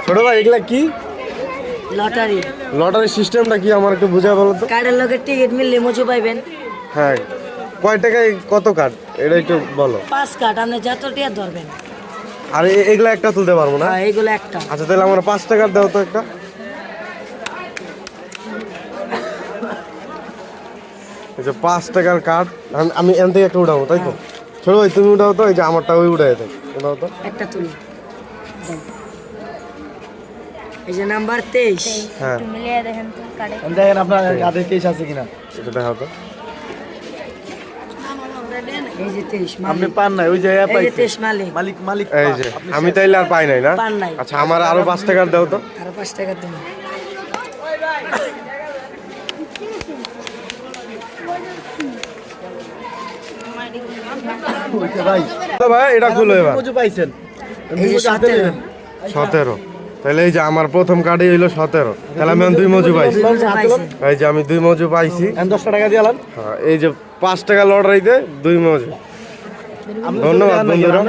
ছোট ভাই এগুলা কি? লটারি। লটারি সিস্টেমটা কি আমার একটু বুঝায় বলো তো। কার্ডের লগে টিকিট মিললে মজু পাইবেন। হ্যাঁ, কয় টাকায় কত কার্ড এটা একটু বলো। 5 কার্ড আপনি যত টিয়া ধরবেন। আর এগুলা একটা তুলতে পারবো না? হ্যাঁ, এইগুলো একটা। আচ্ছা তাহলে আমার 5 টাকার দাও তো একটা। এই যে 5 টাকার কার্ড আমি এখান থেকে একটা উঠাবো তাই তো? ছোট ভাই তুমি উঠাও তো, এই যে আমারটা ওই উঠাই দেয় উঠাও তো। একটা তুলি। এই যে নাম্বার 23। হ্যাঁ একটু মিলিয়ে দেখেন তো কার্ডে। দেখেন আপনার কার্ডে কেস আছে কিনা। এটা দেখাও তো। এই যে 23 আপনি মালিক। পান নাই ওই যে এই যে 23 মালিক। মালিক মালিক এই যে আমি তাইলে আর পাই নাই না? পান নাই। আচ্ছা আমার আরো 5 টাকার দাও তো। আর 5 টাকা দিন। ভাই তো ভাই এটা খুলো এবার। মজু পাইছেন। এই যে 17। 17। তাহলে এই যে আমার প্রথম কার্ডই হইলো 17। তাহলে আমি 2 মজু পাইছি। মজু পাইছেন। এই যে আমি 2 মজু পাইছি। 10 টাকা দিয়ে আলাম। হ্যাঁ, এই যে 5 টাকা লটারিতে 2 মজু। ধন্যবাদ বন্ধুরা।